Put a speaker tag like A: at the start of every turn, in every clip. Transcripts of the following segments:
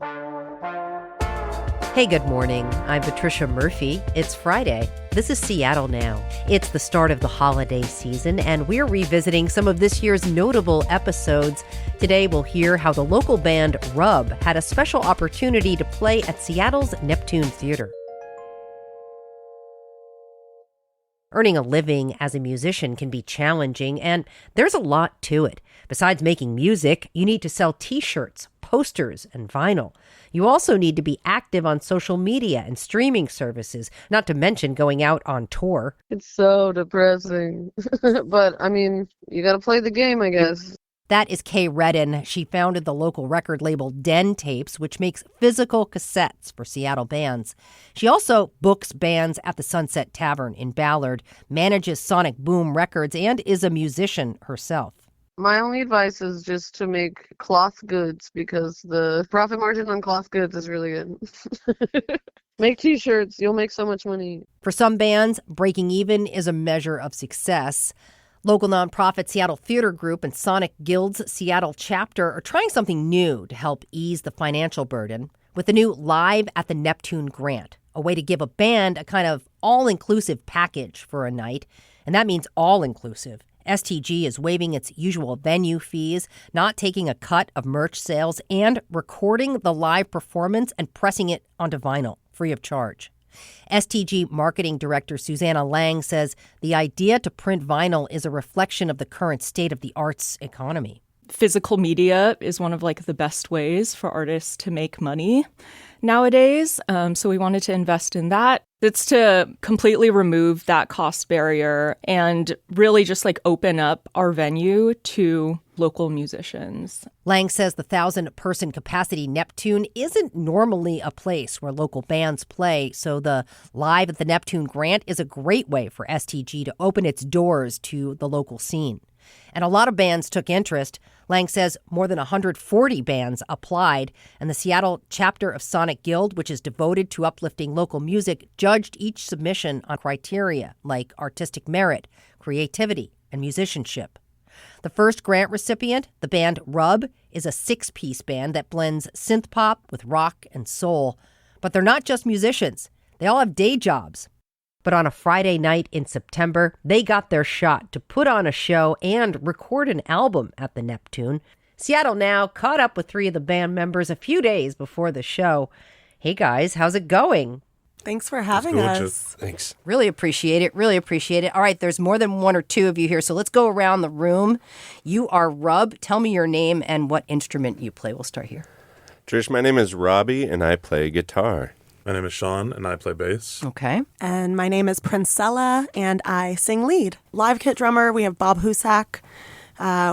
A: Hey, good morning. I'm Patricia Murphy. It's Friday. This is Seattle Now. It's the start of the holiday season, and we're revisiting some of this year's notable episodes. Today, we'll hear how the local band Rub had a special opportunity to play at Seattle's Neptune Theatre. Earning a living as a musician can be challenging, and there's a lot to it. Besides making music, you need to sell T-shirts, posters, and vinyl. You also need to be active on social media and streaming services, not to mention going out on tour.
B: It's so depressing. But, I mean, you gotta play the game, I guess.
A: That is Kay Redden. She founded the local record label Den Tapes, which makes physical cassettes for Seattle bands. She also books bands at the Sunset Tavern in Ballard, manages Sonic Boom Records, and is a musician herself.
B: My only advice is just to make cloth goods because the profit margin on cloth goods is really good. Make T-shirts. You'll make so much money.
A: For some bands, breaking even is a measure of success. Local nonprofit Seattle Theater Group and Sonic Guild's Seattle chapter are trying something new to help ease the financial burden with the new Live at the Neptune grant, a way to give a band a kind of all-inclusive package for a night. And that means all-inclusive. STG is waiving its usual venue fees, not taking a cut of merch sales, and recording the live performance and pressing it onto vinyl, free of charge. STG Marketing Director Susanna Lang says the idea to print vinyl is a reflection of the current state of the arts economy.
C: Physical media is one of the best ways for artists to make money nowadays. So we wanted to invest in that. It's to completely remove that cost barrier and really just open up our venue to local musicians.
A: Lang says the 1,000-person capacity Neptune isn't normally a place where local bands play, so the Live at the Neptune grant is a great way for STG to open its doors to the local scene. And a lot of bands took interest. Lang says more than 140 bands applied, and the Seattle chapter of Sonic Guild, which is devoted to uplifting local music, judged each submission on criteria like artistic merit, creativity, and musicianship. The first grant recipient, the band Rub, is a 6-piece band that blends synth pop with rock and soul. But they're not just musicians. They all have day jobs. But on a Friday night in September, they got their shot to put on a show and record an album at the Neptune. Seattle Now caught up with 3 of the band members a few days before the show. Hey guys, how's it going?
D: Thanks for having us.
E: Thanks.
A: Really appreciate it. Really appreciate it. All right, there's more than 1 or 2 of you here, so let's go around the room. You are Rub. Tell me your name and what instrument you play. We'll start here.
E: Trish, my name is Robbie, and I play guitar.
F: My name is Sean, and I play bass.
A: Okay.
D: And my name is Princella, and I sing lead. Live kit drummer, we have Bob Husak.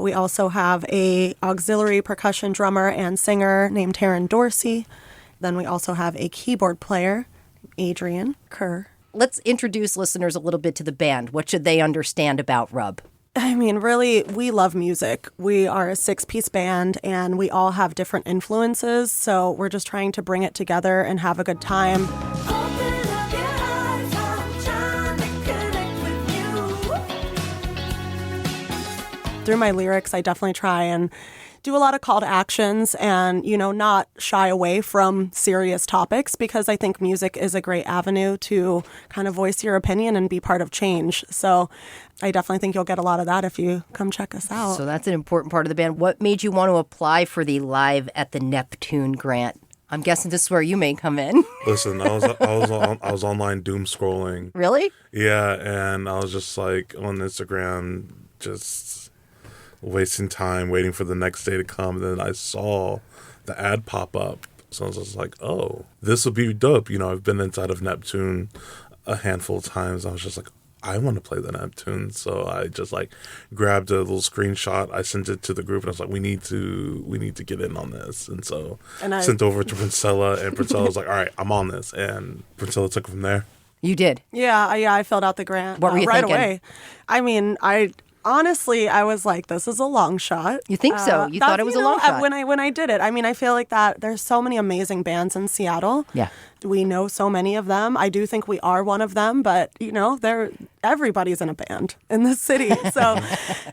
D: We also have a auxiliary percussion drummer and singer named Taryn Dorsey. Then we also have a keyboard player, Adrian Kerr.
A: Let's introduce listeners a little bit to the band. What should they understand about Rub?
D: I mean, really, we love music. We are a 6-piece band, and we all have different influences, so we're just trying to bring it together and have a good time. Through my lyrics, I definitely try and do a lot of call to actions and, not shy away from serious topics because I think music is a great avenue to kind of voice your opinion and be part of change. So I definitely think you'll get a lot of that if you come check us out.
A: So that's an important part of the band. What made you want to apply for the Live at the Neptune grant? I'm guessing this is where you may come in.
F: Listen, I was online doom scrolling.
A: Really?
F: Yeah, and I was just on Instagram, just wasting time waiting for the next day to come. And then I saw the ad pop up. So I was just like, oh, this would be dope. I've been inside of Neptune a handful of times. I was just like, I want to play the Neptune. So I just grabbed a little screenshot. I sent it to the group and I was like, we need to get in on this. And so I sent over to Princella, and Princella was like, all right, I'm on this. And Princella took it from there.
A: You did?
D: Yeah, I filled out the grant
A: what were you
D: right
A: thinking?
D: Away. I mean, honestly, I was like, this is a long shot.
A: You think so? You thought it was a long shot?
D: When I did it. I mean, I feel like that there's so many amazing bands in Seattle.
A: Yeah.
D: We know so many of them. I do think we are one of them, but, everybody's in a band in this city. So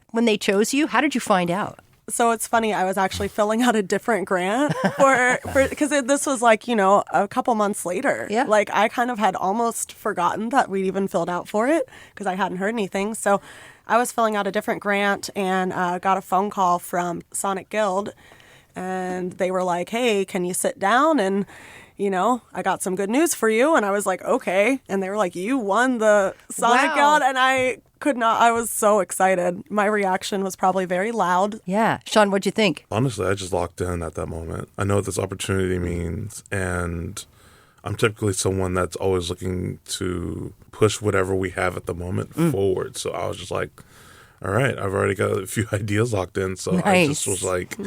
A: when they chose you, how did you find out?
D: So it's funny. I was actually filling out a different grant for because this was like, a couple months later.
A: Yeah.
D: Like I kind of had almost forgotten that we'd even filled out for it because I hadn't heard anything. So I was filling out a different grant and got a phone call from Sonic Guild, and they were like, "Hey, can you sit down and I got some good news for you." And I was like, okay. And they were like, "You won the Sonic
A: Wow.
D: Guild." And I could not, I was so excited. My reaction was probably very loud.
A: Yeah. Sean, what'd you think?
F: Honestly, I just locked in at that moment. I know what this opportunity means, and I'm typically someone that's always looking to push whatever we have at the moment forward. So I was just like, all right, I've already got a few ideas locked in. So I just was like,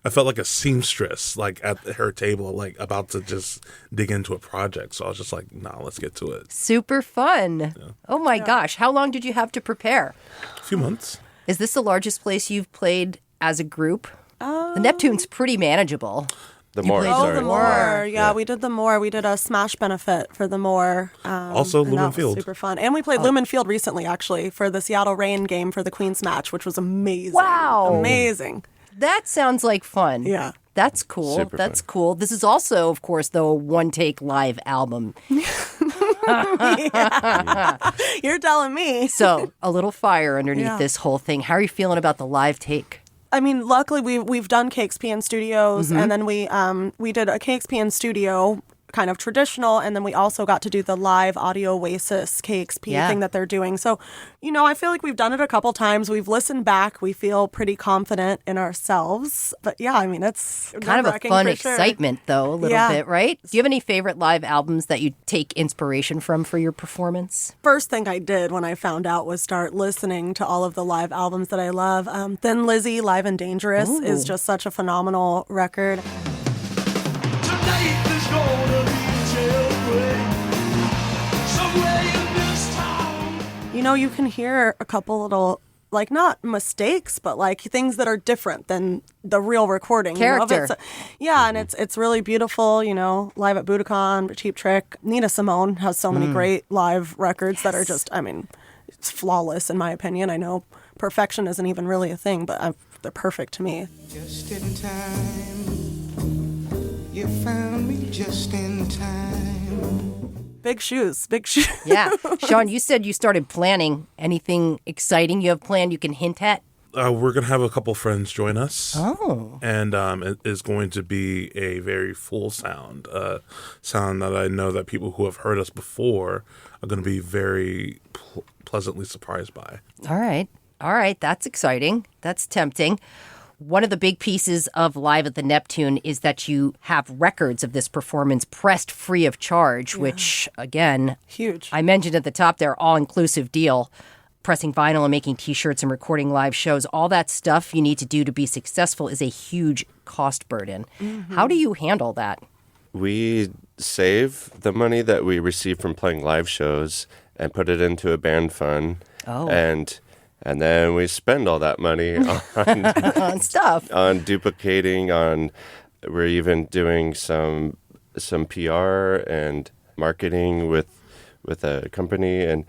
F: I felt like a seamstress, like at her table, like about to just dig into a project. So I was just like, nah, let's get to it.
A: Super fun. Yeah. Oh my gosh. How long did you have to prepare?
F: A few months.
A: Is this the largest place you've played as a group? The Neptune's pretty manageable.
E: The More.
A: played
E: Sorry.
D: The More. Yeah, we did the More. We did a Smash benefit for the More.
F: Also,
D: and that
F: Lumen
D: was
F: Field.
D: super fun. And we played Lumen Field recently, actually, for the Seattle Reign game for the Queen's match, which was amazing.
A: Wow.
D: Amazing.
A: That sounds like fun.
D: Yeah.
A: That's cool.
E: Super
A: That's
E: fun.
A: cool. This is also, of course, though, a one-take live album.
D: You're telling me.
A: So a little fire underneath
D: Yeah.
A: this whole thing. How are you feeling about the live take?
D: I mean, luckily we've done KXPN Studios, and then we did a KXPN Studio kind of traditional, and then we also got to do the live Audio Oasis KXP thing that they're doing. So, I feel like we've done it a couple times. We've listened back. We feel pretty confident in ourselves. But yeah, I mean, it's
A: Kind of a
D: nerve-wracking
A: fun
D: for sure.
A: excitement, though, a little
D: Yeah.
A: bit, right? Do you have any favorite live albums that you take inspiration from for your performance?
D: First thing I did when I found out was start listening to all of the live albums that I love. Thin Lizzy, Live and Dangerous is just such a phenomenal record.
G: Tonight there's gonna be a jailbreak somewhere in this town.
D: You can hear a couple little, like, not mistakes, but like things that are different than the real recording.
A: Character.
D: And it's really beautiful, live at Budokan, Cheap Trick. Nina Simone has so many great live records that are just, I mean, it's flawless in my opinion. I know perfection isn't even really a thing, but they're perfect to me.
G: Just in time, you found me just in time.
D: Big shoes, big shoes.
A: Yeah. Sean, you said you started planning. Anything exciting you have planned you can hint at?
F: We're going to have a couple friends join us.
A: Oh.
F: And it is going to be a very full sound. Sound that I know that people who have heard us before are going to be very pleasantly surprised by.
A: All right. All right. That's exciting. That's tempting. One of the big pieces of Live at the Neptune is that you have records of this performance pressed free of charge, which, again,
D: Huge.
A: I mentioned at the top there, all-inclusive deal. Pressing vinyl and making T-shirts and recording live shows, all that stuff you need to do to be successful is a huge cost burden. How do you handle that?
E: We save the money that we receive from playing live shows and put it into a band fund.
A: Oh.
E: And then we spend all that money
A: On stuff.
E: on duplicating, we're even doing some PR and marketing with a company, and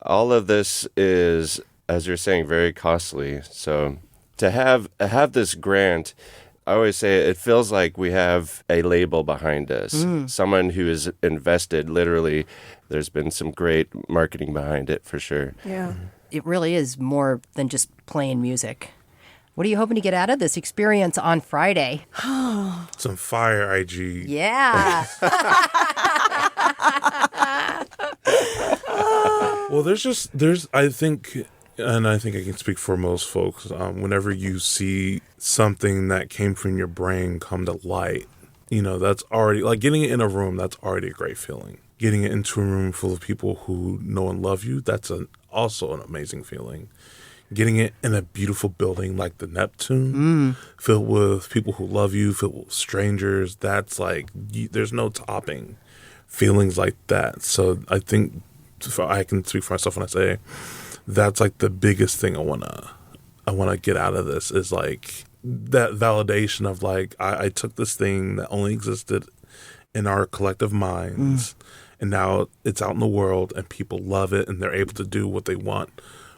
E: all of this is, as you're saying, very costly. So to have this grant, I always say it feels like we have a label behind us, someone who is invested. Literally, there's been some great marketing behind it for sure.
D: Yeah.
A: It really is more than just playing music. What are you hoping to get out of this experience on Friday?
F: Some fire IG.
A: Yeah.
F: Well, I think I can speak for most folks, whenever you see something that came from your brain come to light, that's already, like getting it in a room, that's already a great feeling. Getting it into a room full of people who know and love you, that's also an amazing feeling. Getting it in a beautiful building like the Neptune, filled with people who love you, filled with strangers, that's like, there's no topping feelings like that. So I think I can speak for myself when I say that's like the biggest thing I wanna get out of this is like that validation of like I took this thing that only existed in our collective minds, and now it's out in the world and people love it and they're able to do what they want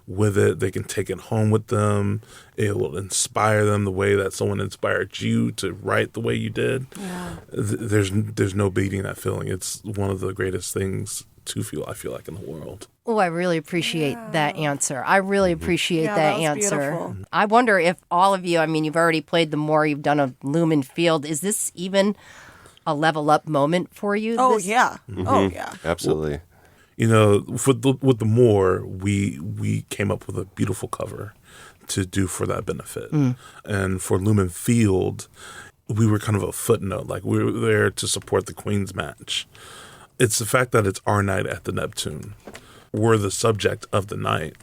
F: with it. They can take it home with them. It will inspire them the way that someone inspired you to write the way you did.
D: Yeah.
F: There's no beating that feeling. It's one of the greatest things to feel, I feel like, in the world.
A: Oh, I really appreciate that answer. I really appreciate
D: Yeah,
A: that
D: that was
A: answer.
D: beautiful.
A: I wonder if all of you, I mean, you've already played the More, you've done a Lumen Field. Is this even a level up moment for you?
D: Oh,
A: This-
D: yeah. Oh, yeah.
E: Absolutely.
F: You know, with the More, we came up with a beautiful cover to do for that benefit. And for Lumen Field, we were kind of a footnote. Like, we were there to support the Queen's match. It's the fact that it's our night at the Neptune. We're the subject of the night.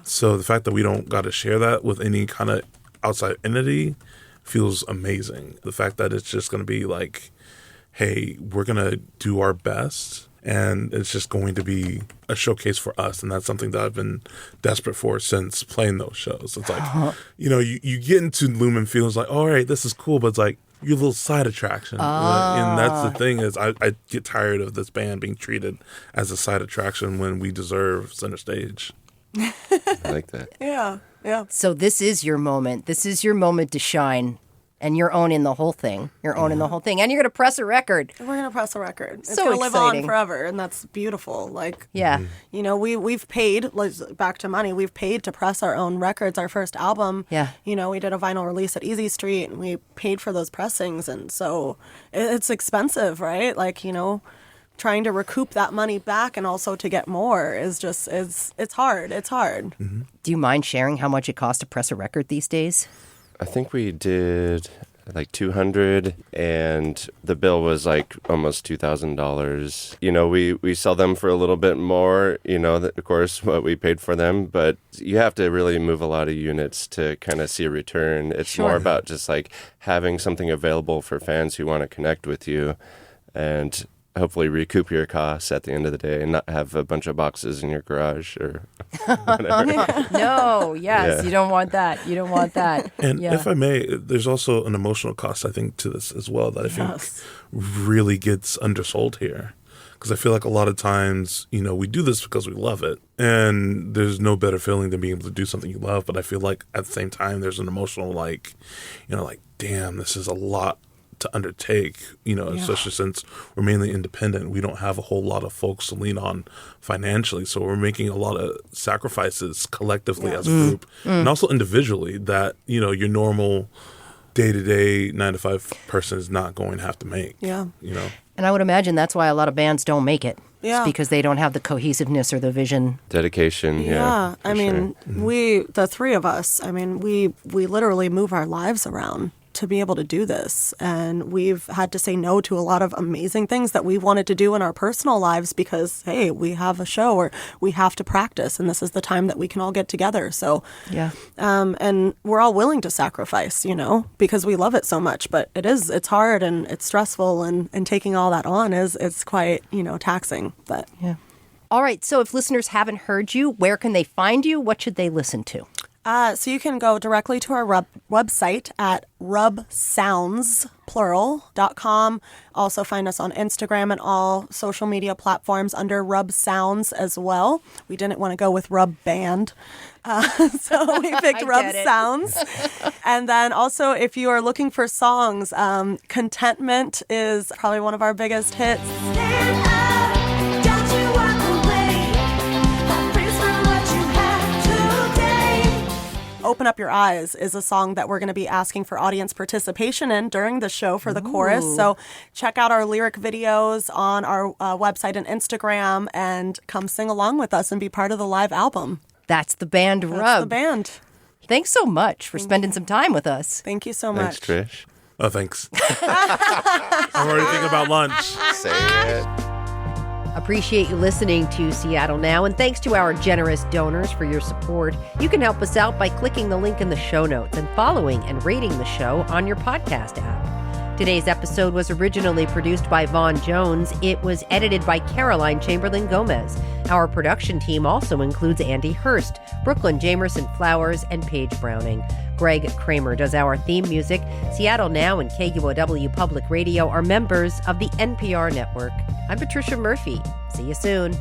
F: So the fact that we don't got to share that with any kind of outside entity feels amazing. The fact that it's just going to be like, hey, we're going to do our best, and it's just going to be a showcase for us. And that's something that I've been desperate for since playing those shows. It's like, you know, you get into Lumen Field, it's like, all right, this is cool, but it's like, your little side attraction. And that's the thing is I get tired of this band being treated as a side attraction when we deserve center stage.
E: I like that.
D: Yeah. Yeah.
A: So this is your moment. This is your moment to shine. And you're owning the whole thing. You're owning the whole thing. And you're going to press a record.
D: We're going to press a record. It's
A: So
D: going to live on
A: exciting.
D: forever, and that's beautiful. Like,
A: Yeah.
D: you know, we've paid, back to money, we've paid to press our own records. Our first album,
A: Yeah.
D: you know, we did a vinyl release at Easy Street, and we paid for those pressings. And so it's expensive, right? Like, you know, trying to recoup that money back and also to get more is just, it's hard. It's hard.
A: Do you mind sharing how much it costs to press a record these days?
E: I think we did like 200, and the bill was like almost $2,000. You know, we sell them for a little bit more, you know, of course, what we paid for them, but you have to really move a lot of units to kind of see a return. It's more about just like having something available for fans who want to connect with you and hopefully recoup your costs at the end of the day and not have a bunch of boxes in your garage or whatever.
A: No, yes,
E: Yeah.
A: you don't want that. You don't want that.
F: And
A: Yeah.
F: if I may, there's also an emotional cost, I think, to this as well that I think
D: Yes.
F: really gets undersold here. Because I feel like a lot of times, you know, we do this because we love it. And there's no better feeling than being able to do something you love. But I feel like at the same time, there's an emotional, like, you know, like, damn, this is a lot to undertake, you know, especially since we're mainly independent. We don't have a whole lot of folks to lean on financially. So we're making a lot of sacrifices collectively as a group and also individually that, you know, your normal day-to-day 9-to-5 person is not going to have to make.
D: Yeah.
F: You know?
A: And I would imagine that's why a lot of bands don't make it.
D: Yeah.
A: It's because they don't have the cohesiveness or the vision.
E: Dedication,
D: Yeah,
E: for
D: I mean,
E: sure.
D: the three of us, I mean, we literally move our lives around to be able to do this. And we've had to say no to a lot of amazing things that we wanted to do in our personal lives because, hey, we have a show or we have to practice and this is the time that we can all get together. So,
A: Yeah.
D: and we're all willing to sacrifice, you know, because we love it so much. But it's hard and it's stressful and taking all that on it's quite, you know, taxing. But
A: Yeah. All right. So if listeners haven't heard you, where can they find you? What should they listen to?
D: So you can go directly to our website at rubsounds.com. Also find us on Instagram and all social media platforms under Rub Sounds as well. We didn't want to go with Rub Band, so we picked
A: I
D: Rub
A: get it.
D: Sounds. And then also, if you are looking for songs, Contentment is probably one of our biggest hits.
H: Stand up, don't you walk away. Praise for what you have today.
D: Open Up Your Eyes is a song that we're going to be asking for audience participation in during the show for the chorus. So check out our lyric videos on our website and Instagram and come sing along with us and be part of the live album.
A: That's the band
D: That's
A: Rub.
D: the band.
A: Thanks so much for spending some time with us.
D: Thank you so
E: Thanks,
D: much.
E: Trish.
F: Oh, thanks. I'm already thinking about lunch.
E: Say it.
A: Appreciate you listening to Seattle Now, and thanks to our generous donors for your support. You can help us out by clicking the link in the show notes and following and rating the show on your podcast app. Today's episode was originally produced by Vaughn Jones. It was edited by Caroline Chamberlain Gomez. Our production team also includes Andy Hurst, Brooklyn Jamerson Flowers, and Paige Browning. Greg Kramer does our theme music. Seattle Now and KUOW Public Radio are members of the NPR network. I'm Patricia Murphy. See you soon.